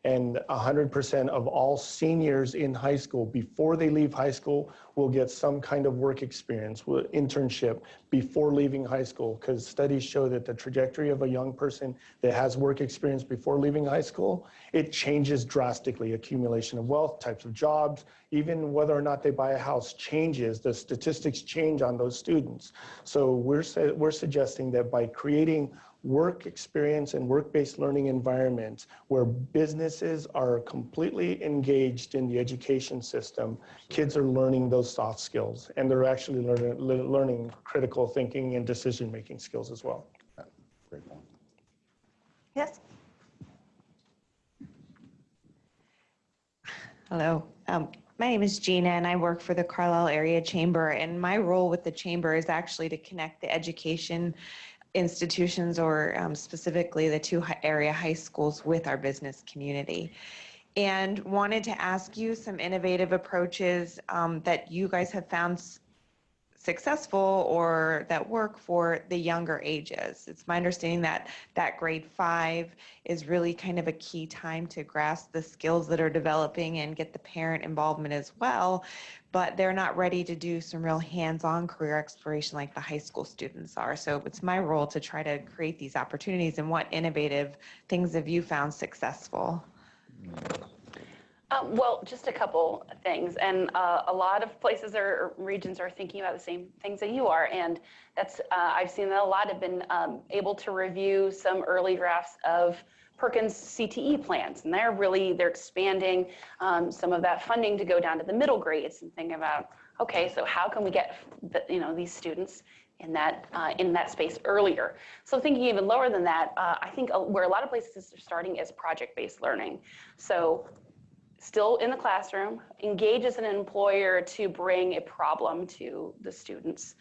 [SPEAKER 4] and 100% of all seniors in high school before they leave high school will get some kind of work experience, internship before leaving high school, because studies show that the trajectory of a young person that has work experience before leaving high school, it changes drastically. Accumulation of wealth, types of jobs, even whether or not they buy a house changes. The statistics change on those students. So we're suggesting that by creating work experience and work-based learning environments where businesses are completely engaged in the education system, kids are learning those soft skills, and they're actually learning critical thinking and decision-making skills as well.
[SPEAKER 5] Great point.
[SPEAKER 2] Yes.
[SPEAKER 7] Hello. My name is Gina, and I work for the Carlisle Area Chamber, and my role with the Chamber is actually to connect the education institutions, or specifically the two area high schools, with our business community. And wanted to ask you some innovative approaches that you guys have found successful or that work for the younger ages. It's my understanding that grade 5 is really kind of a key time to grasp the skills that are developing and get the parent involvement as well, but they're not ready to do some real hands-on career exploration like the high school students are. So it's my role to try to create these opportunities. And what innovative things have you found successful?
[SPEAKER 3] Well, just a couple things, and a lot of places or regions are thinking about the same things that you are, and that's I've seen that a lot have been able to review some early drafts of Perkins CTE plans, and they're expanding some of that funding to go down to the middle grades and thinking about, okay, so how can we get these students in that space earlier? So thinking even lower than that, I think where a lot of places are starting is project-based learning. So still in the classroom, engage as an employer to bring a problem to the students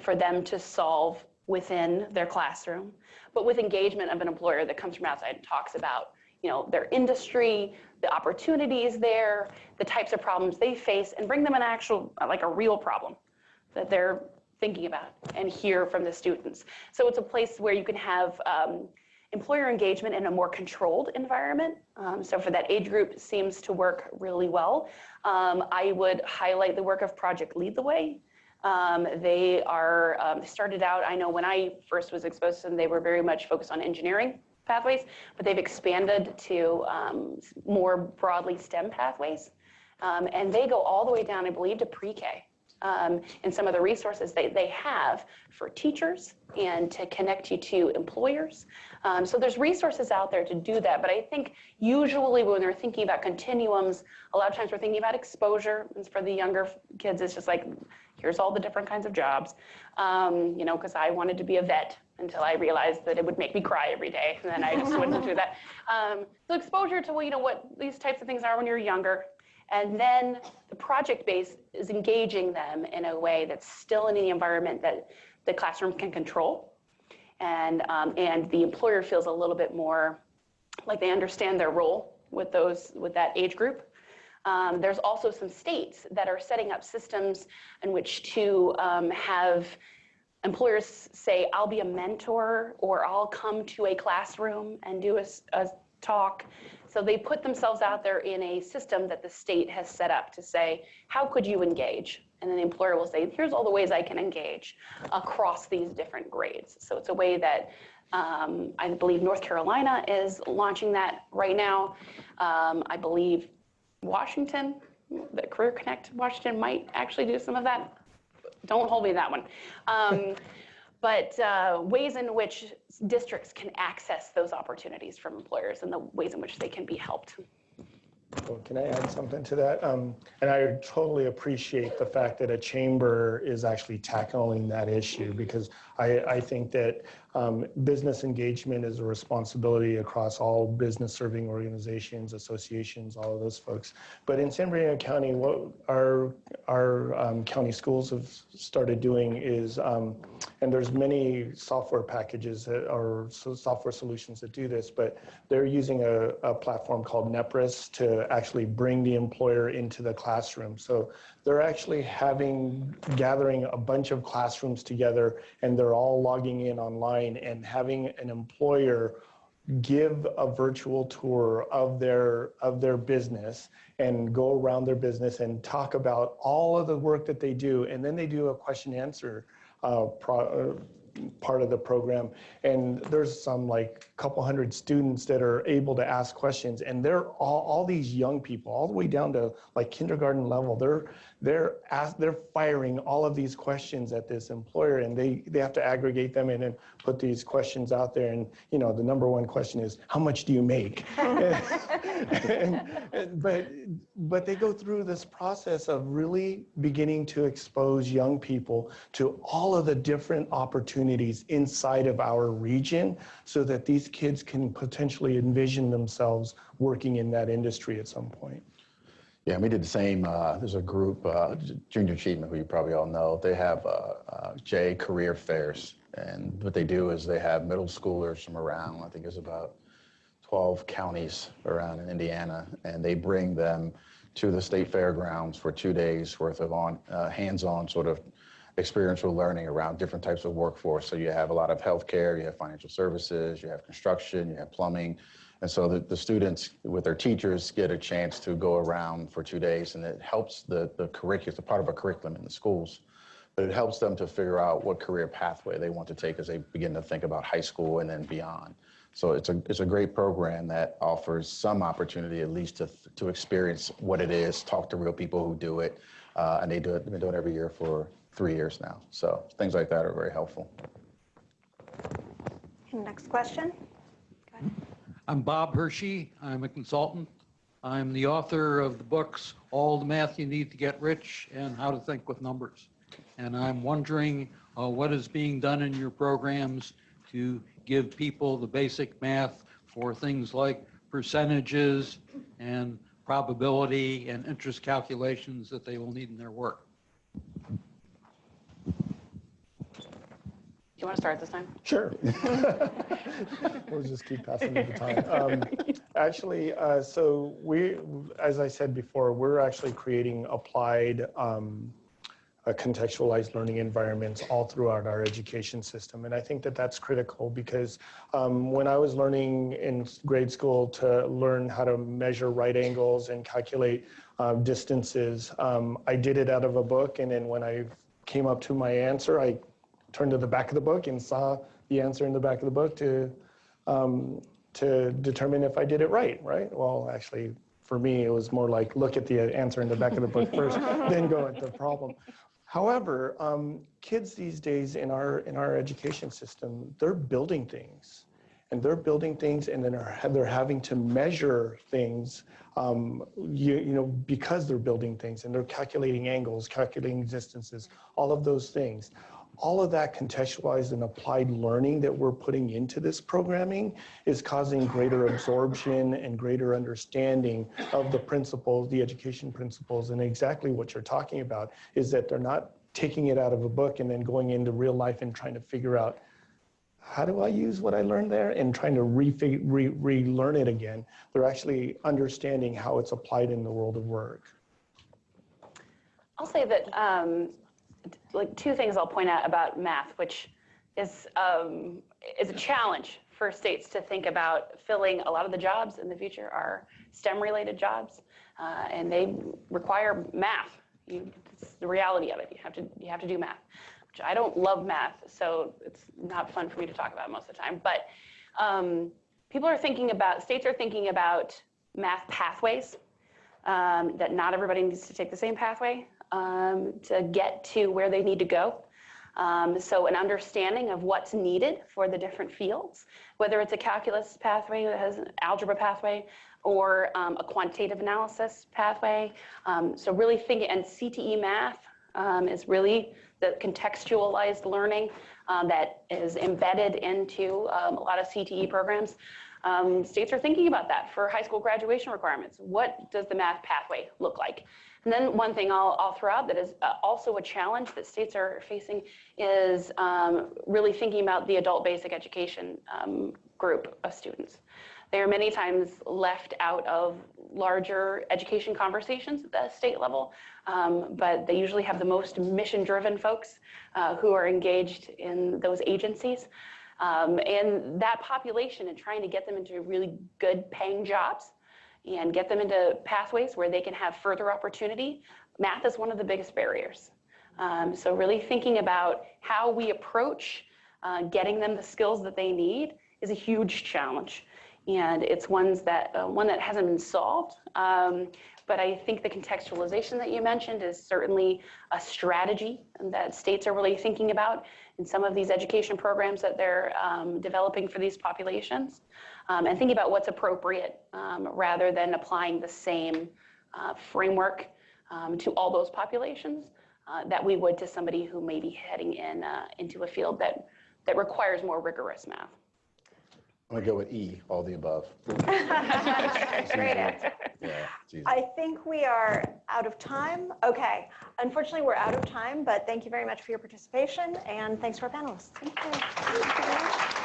[SPEAKER 3] for them to solve within their classroom, but with engagement of an employer that comes from outside and talks about their industry, the opportunities there, the types of problems they face, and bring them an actual, like a real problem that they're thinking about and hear from the students. So it's a place where you can have employer engagement in a more controlled environment. So for that age group, it seems to work really well. I would highlight the work of Project Lead the Way. They started out, I know when I first was exposed to them, they were very much focused on engineering pathways, but they've expanded to more broadly STEM pathways. And they go all the way down, I believe, to pre-K. and some of the resources they have for teachers and to connect you to employers. So there's resources out there to do that. But I think usually when we're thinking about continuums, a lot of times we're thinking about exposure. And for the younger kids, it's just like, here's all the different kinds of jobs. You know, because I wanted to be a vet until I realized that it would make me cry every day. And then I just went into that. So exposure to, you know, what these types of things are when you're younger. And then the project base is engaging them in a way that's still in the environment that the classroom can control. And the employer feels a little bit more like they understand their role with that age group. There's also some states that are setting up systems in which to have employers say, I'll be a mentor, or I'll come to a classroom and do a talk. So they put themselves out there in a system that the state has set up to say, how could you engage? And then the employer will say, here's all the ways I can engage across these different grades. So it's a way that I believe North Carolina is launching that right now. I believe Washington, the Career Connect Washington might actually do some of that. Don't hold me to that one. But ways in which districts can access those opportunities from employers and the ways in which they can be helped.
[SPEAKER 4] Well, can I add something to that? And I totally appreciate the fact that a chamber is actually tackling that issue, because I think that business engagement is a responsibility across all business serving organizations, associations, all of those folks. But in San Bernardino County, what our county schools have started doing is, and there's many software packages that are software solutions that do this, but they're using a platform called Nepris to actually bring the employer into the classroom. So they're actually gathering a bunch of classrooms together, and they're all logging in online and having an employer give a virtual tour of their business and go around their business and talk about all of the work that they do. And then they do a question and answer part of the program, and there's some like a couple hundred students that are able to ask questions, and they're all these young people all the way down to like kindergarten level. They're firing all of these questions at this employer, and they have to aggregate them in and put these questions out there. And you know, the number one question is, how much do you make? But they go through this process of really beginning to expose young people to all of the different opportunities inside of our region, so that these kids can potentially envision themselves working in that industry at some point.
[SPEAKER 5] Yeah, we did the same. There's a group, Junior Achievement, who you probably all know. They have J Career Fairs, and what they do is they have middle schoolers from around, I think there's about 12 counties around in Indiana, and they bring them to the state fairgrounds for 2 days worth of hands-on sort of experiential learning around different types of workforce. So you have a lot of healthcare, you have financial services, you have construction, you have plumbing. And so the students with their teachers get a chance to go around for 2 days, and it helps the curriculum, it's a part of a curriculum in the schools, but it helps them to figure out what career pathway they want to take as they begin to think about high school and then beyond. So it's a great program that offers some opportunity at least to experience what it is, talk to real people who do it, and they've been doing it every year for 3 years now. So things like that are very helpful.
[SPEAKER 2] Next question. Go ahead.
[SPEAKER 8] I'm Bob Hershey. I'm a consultant. I'm the author of the books, All the Math You Need to Get Rich and How to Think with Numbers. And I'm wondering what is being done in your programs to give people the basic math for things like percentages and probability and interest calculations that they will need in their work.
[SPEAKER 3] Do you want to start this time?
[SPEAKER 4] Sure. We'll just keep passing the baton. Actually, so as I said before, we're actually creating applied contextualized learning environments all throughout our education system. And I think that that's critical, because when I was learning in grade school to learn how to measure right angles and calculate distances, I did it out of a book. And then when I came up to my answer, I turned to the back of the book and saw the answer in the back of the book to determine if I did it right? Well, actually, for me, it was more like, look at the answer in the back of the book first, then go at the problem. However, kids these days in our education system, they're building things. And they're building things, and then they're having to measure things, because they're building things, and they're calculating angles, calculating distances, all of those things. All of that contextualized and applied learning that we're putting into this programming is causing greater absorption and greater understanding of the principles, the education principles, and exactly what you're talking about is that they're not taking it out of a book and then going into real life and trying to figure out, how do I use what I learned there, and trying to relearn it again. They're actually understanding how it's applied in the world of work.
[SPEAKER 3] I'll say that like two things I'll point out about math, which is a challenge for states to think about. Filling a lot of the jobs in the future are STEM related jobs, and they require math. It's the reality of it. You have to do math. I don't love math, so it's not fun for me to talk about most of the time. But states are thinking about math pathways, that not everybody needs to take the same pathway to get to where they need to go. So an understanding of what's needed for the different fields, whether it's a calculus pathway that has an algebra pathway, or a quantitative analysis pathway. So really thinking, and CTE math is really the contextualized learning that is embedded into a lot of CTE programs. States are thinking about that for high school graduation requirements. What does the math pathway look like? And then one thing I'll throw out that is also a challenge that states are facing is really thinking about the adult basic education group of students. They are many times left out of larger education conversations at the state level, but they usually have the most mission-driven folks who are engaged in those agencies. And that population, and trying to get them into really good paying jobs and get them into pathways where they can have further opportunity, math is one of the biggest barriers. So really thinking about how we approach getting them the skills that they need is a huge challenge. And it's one that hasn't been solved. But I think the contextualization that you mentioned is certainly a strategy that states are really thinking about in some of these education programs that they're developing for these populations, and thinking about what's appropriate rather than applying the same framework to all those populations that we would to somebody who may be heading into a field that requires more rigorous math.
[SPEAKER 5] I'm gonna go with E, all the above.
[SPEAKER 2] Great answer.
[SPEAKER 5] Yeah, Jesus.
[SPEAKER 2] I think we are out of time. Okay, unfortunately, we're out of time, but thank you very much for your participation, and thanks to our panelists. Thank you.